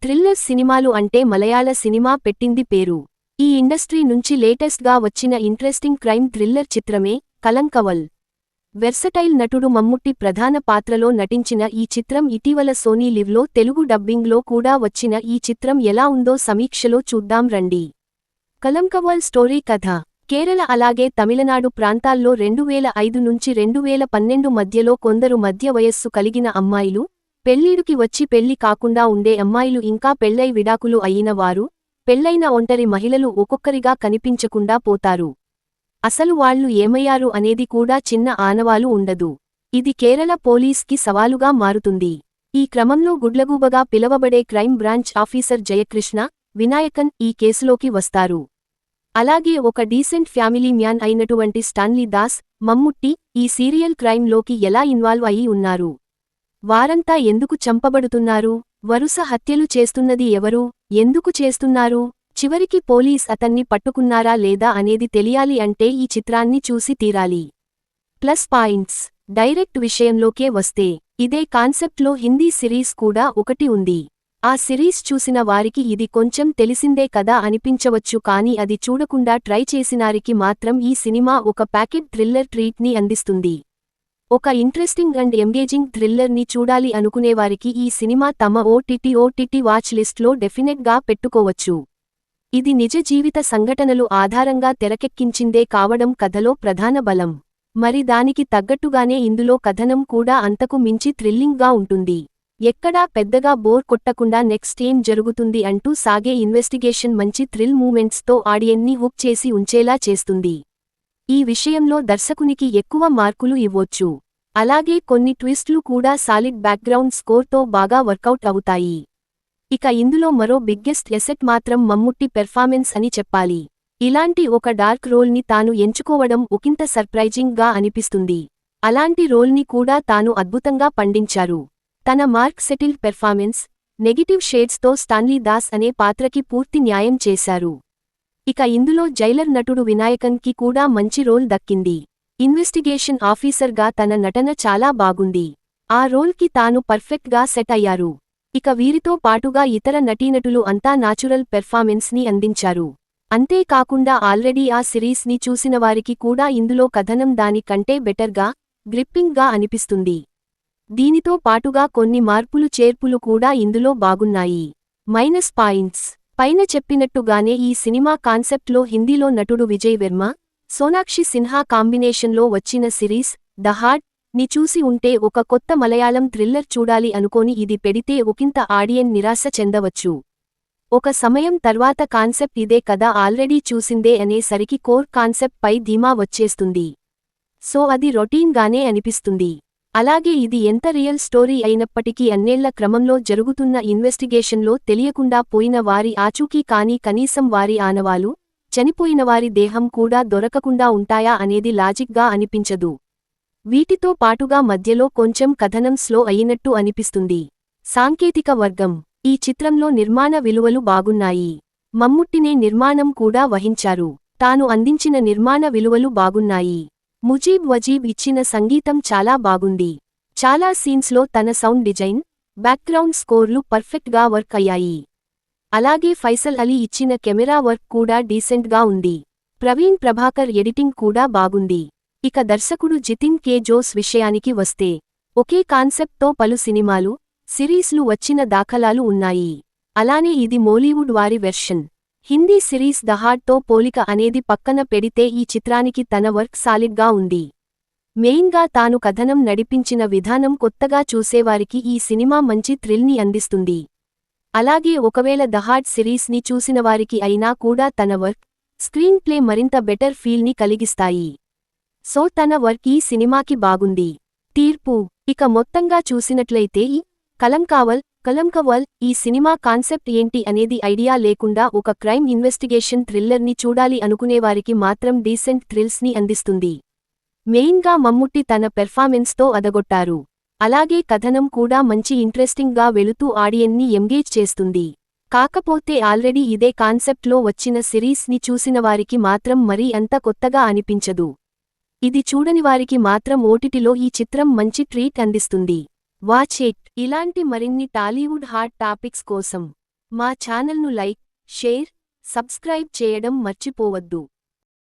Thriller సినిమాలు అంటే మలయాళ cinema పెట్టింది పేరు. ఈ ఇండస్ట్రీ నుంచి లేటెస్ట్ గా వచ్చిన ఇంట్రెస్టింగ్ క్రైమ్ థ్రిల్లర్ చిత్రమే కలంకవల్. వెర్సటైల్ నటుడు మమ్ముట్టి ప్రధాన పాత్రలో నటించిన ఈ చిత్రం ఇటీవల సోనీ లివ్లో తెలుగు డబ్బింగ్లో కూడా వచ్చిన ఈ చిత్రం ఎలా ఉందో సమీక్షలో చూద్దాం రండి. కలంకవల్ స్టోరీ కథ కేరళ అలాగే తమిళనాడు ప్రాంతాల్లో 2005 నుంచి 2012 మధ్యలో కొందరు మధ్య వయస్సు కలిగిన అమ్మాయిలు పెళ్లిడుకి వచ్చి పెళ్లి కాకుండా ఉండే అమ్మాయిలు ఇంకా పెళ్లై విడాకులు అయిన వారు పెళ్లైన ఒంటరి మహిళలు ఒక్కొక్కరిగా కనిపించకుండా పోతారు. అసలు వాళ్లు ఏమయ్యారు అనేది కూడా చిన్న ఆనవాలు ఉండదు. ఇది కేరళ పోలీస్కి సవాలుగా మారుతుంది. ఈ క్రమంలో గుడ్లగూబగా పిలవబడే crime branch officer Jayakrishna Vinayakan ఈ కేసులోకి వస్తారు. అలాగే ఒక డీసెంట్ ఫ్యామిలీ మ్యాన్ అయినటువంటి స్టాన్లీ దాస్ మమ్ముట్టి ఈ సీరియల్ క్రైమ్లోకి ఎలా ఇన్వాల్వ్ అయి ఉన్నారు, వారంతా ఎందుకు చంపబడుతున్నారు, వరుస హత్యలు చేస్తున్నది ఎవరు, ఎందుకు చేస్తున్నారు, చివరికి పోలీస్ అతన్ని పట్టుకున్నారా లేదా అనేది తెలియాలి అంటే ఈ చిత్రాన్ని చూసి తీరాలి. ప్లస్ పాయింట్స్ డైరెక్ట్ విషయంలోకే వస్తే ఇదే కాన్సెప్ట్లో హిందీ సిరీస్ కూడా ఒకటి ఉంది. ఆ సిరీస్ చూసిన వారికి ఇది కొంచెం తెలిసిందే కదా అనిపించవచ్చు, కానీ అది చూడకుండా ట్రై చేసినారికి మాత్రం ఈ సినిమా ఒక ప్యాకెట్ థ్రిల్లర్ ట్రీట్ని అందిస్తుంది. ఒక ఇంట్రెస్టింగ్ అండ్ ఎంగేజింగ్ థ్రిల్లర్ని చూడాలి అనుకునేవారికి ఈ సినిమా తమ ఓటీటీ వాచ్ లిస్ట్లో డెఫినెట్గా పెట్టుకోవచ్చు. ఇది నిజ జీవిత సంఘటనలు ఆధారంగా తెరకెక్కించిందే కావడం కథలో ప్రధాన బలం. మరి దానికి తగ్గట్టుగానే ఇందులో కథనం కూడా అంతకు మించి థ్రిల్లింగ్గా ఉంటుంది. ఎక్కడా పెద్దగా బోర్ కొట్టకుండా నెక్స్ట్ ఏం జరుగుతుంది అంటూ సాగే ఇన్వెస్టిగేషన్ మంచి థ్రిల్ మూమెంట్స్తో ఆడియన్ని హుక్ చేసి ఉంచేలా చేస్తుంది. ఈ విషయంలో దర్శకునికి ఎక్కువ మార్కులు ఇవ్వొచ్చు. అలాగే కొన్ని ట్విస్ట్లు కూడా సాలిడ్ బ్యాక్గ్రౌండ్ స్కోర్తో బాగా వర్కౌట్ అవుతాయి. ఇక ఇందులో మరో బిగ్గెస్ట్ ఎసెట్ మాత్రం మమ్ముట్టి పెర్ఫార్మెన్స్ అని చెప్పాలి. ఇలాంటి ఒక డార్క్ రోల్ని తాను ఎంచుకోవడం ఒకంత సర్ప్రైజింగ్ గా అనిపిస్తుంది. అలాంటి రోల్ని కూడా తాను అద్భుతంగా పండించారు. తన మార్క్ సెటిల్డ్ పెర్ఫార్మెన్స్, నెగిటివ్ షేడ్స్తో స్టాన్లీ దాస్ అనే పాత్రకి పూర్తి న్యాయం చేశారు. ఇక ఇందులో జైలర్ నటుడు వినాయకన్కి కూడా మంచి రోల్ దక్కింది. ఇన్వెస్టిగేషన్ ఆఫీసర్గా తన నటన చాలా బాగుంది. ఆ రోల్కి తాను పర్ఫెక్ట్గా సెట్ అయ్యారు. ఇక వీరితో పాటుగా ఇతర నటీనటులు అంతా నాచురల్ పెర్ఫార్మెన్స్ని అందించారు. అంతేకాకుండా ఆల్రెడీ ఆ సిరీస్ని చూసినవారికి కూడా ఇందులో కథనం దాని కంటే బెటర్గా, గ్రిప్పింగ్గా అనిపిస్తుంది. దీనితో పాటుగా కొన్ని మార్పులు చేర్పులు కూడా ఇందులో బాగున్నాయి. మైనస్ పాయింట్స్ పైన చెప్పినట్టుగానే ఈ సినిమా కాన్సెప్ట్లో హిందీలో నటుడు విజయ్ వర్మ, సోనాక్షి సిన్హా కాంబినేషన్లో వచ్చిన సిరీస్ ద హార్ట్ ని చూసి ఉంటే ఒక కొత్త మలయాళం థ్రిల్లర్ చూడాలి అనుకోని ఇది పెడితే ఒకంత ఆడియన్ నిరాశ చెందవచ్చు. ఒక సమయం తర్వాత కాన్సెప్ట్ ఇదే కదా ఆల్రెడీ చూసిందే అనేసరికి కోర్ కాన్సెప్ట్ పై ధీమా వచ్చేస్తుంది. సో అది రొటీన్గానే అనిపిస్తుంది. అలాగే ఇది ఎంత రియల్ స్టోరీ అయినప్పటికీ అన్నేళ్ల క్రమంలో జరుగుతున్న ఇన్వెస్టిగేషన్లో తెలియకుండా పోయిన వారి ఆచూకీ కానీ కనీసం వారి ఆనవాలు, చనిపోయినవారి దేహం కూడా దొరకకుండా ఉంటాయా అనేది లాజిక్గా అనిపించదు. వీటితో పాటుగా మధ్యలో కొంచెం కథనం స్లో అయినట్టు అనిపిస్తుంది. సాంకేతిక వర్గం ఈ చిత్రంలో నిర్మాణ విలువలు బాగున్నాయి. మమ్ముట్టినే నిర్మాణం కూడా వహించారు. తాను అందించిన నిర్మాణ విలువలు బాగున్నాయి. ముజీబ్ వజీబ్ ఇచ్చిన సంగీతం చాలా బాగుంది. చాలా సీన్స్లో తన సౌండ్ డిజైన్, బ్యాక్గ్రౌండ్ స్కోర్లు పర్ఫెక్ట్గా వర్క్ అయ్యాయి. అలాగే ఫైసల్ అలీ ఇచ్చిన కెమెరా వర్క్ కూడా డీసెంట్గా ఉంది. ప్రవీణ్ ప్రభాకర్ ఎడిటింగ్ కూడా బాగుంది. ఇక దర్శకుడు జితిన్ కే జోస్ విషయానికి వస్తే ఒకే కాన్సెప్ట్తో పలు సినిమాలు, సిరీస్లు వచ్చిన దాఖలాలు ఉన్నాయి. అలానే ఇది మోలీవుడ్ వారి వెర్షన్. హిందీ సిరీస్ ద హార్ట్తో పోలిక అనేది పక్కన పెడితే ఈ చిత్రానికి తన వర్క్ సాలిడ్గా ఉంది. మెయిన్గా తాను కథనం నడిపించిన విధానం కొత్తగా చూసేవారికి ఈ సినిమా మంచి థ్రిల్ని అందిస్తుంది. అలాగే ఒకవేళ ద హార్ట్ సిరీస్ని చూసినవారికి అయినా కూడా తన వర్క్, స్క్రీన్ ప్లే మరింత బెటర్ ఫీల్ని కలిగిస్తాయి. సో తన వర్క్ ఈ సినిమాకి బాగుంది. తీర్పు ఇక మొత్తంగా చూసినట్లయితే ఈ కలంకవల్ ఈ సినిమా కాన్సెప్ట్ ఏంటి అనేది ఐడియా లేకుండా ఒక క్రైమ్ ఇన్వెస్టిగేషన్ థ్రిల్లర్ని చూడాలి అనుకునేవారికి మాత్రం డీసెంట్ థ్రిల్స్ని అందిస్తుంది. మెయిన్గా మమ్ముట్టి తన పెర్ఫార్మెన్స్తో అదగొట్టారు. అలాగే కథనం కూడా మంచి ఇంట్రెస్టింగ్గా వెళుతూ ఆడియన్ని ఎంగేజ్ చేస్తుంది. కాకపోతే ఆల్రెడీ ఇదే కాన్సెప్ట్లో వచ్చిన సిరీస్ని చూసినవారికి మాత్రం మరీ అంత కొత్తగా అనిపించదు. ఇది చూడనివారికి మాత్రం ఓటీటీలో ఈ చిత్రం మంచి ట్రీట్ అందిస్తుంది. Watch it. ఇలాంటి మరిన్ని టాలీవుడ్ హాట్ టాపిక్స్ కోసం మా ఛానల్ను లైక్, షేర్, సబ్స్క్రైబ్ చేయడం మర్చిపోవద్దు.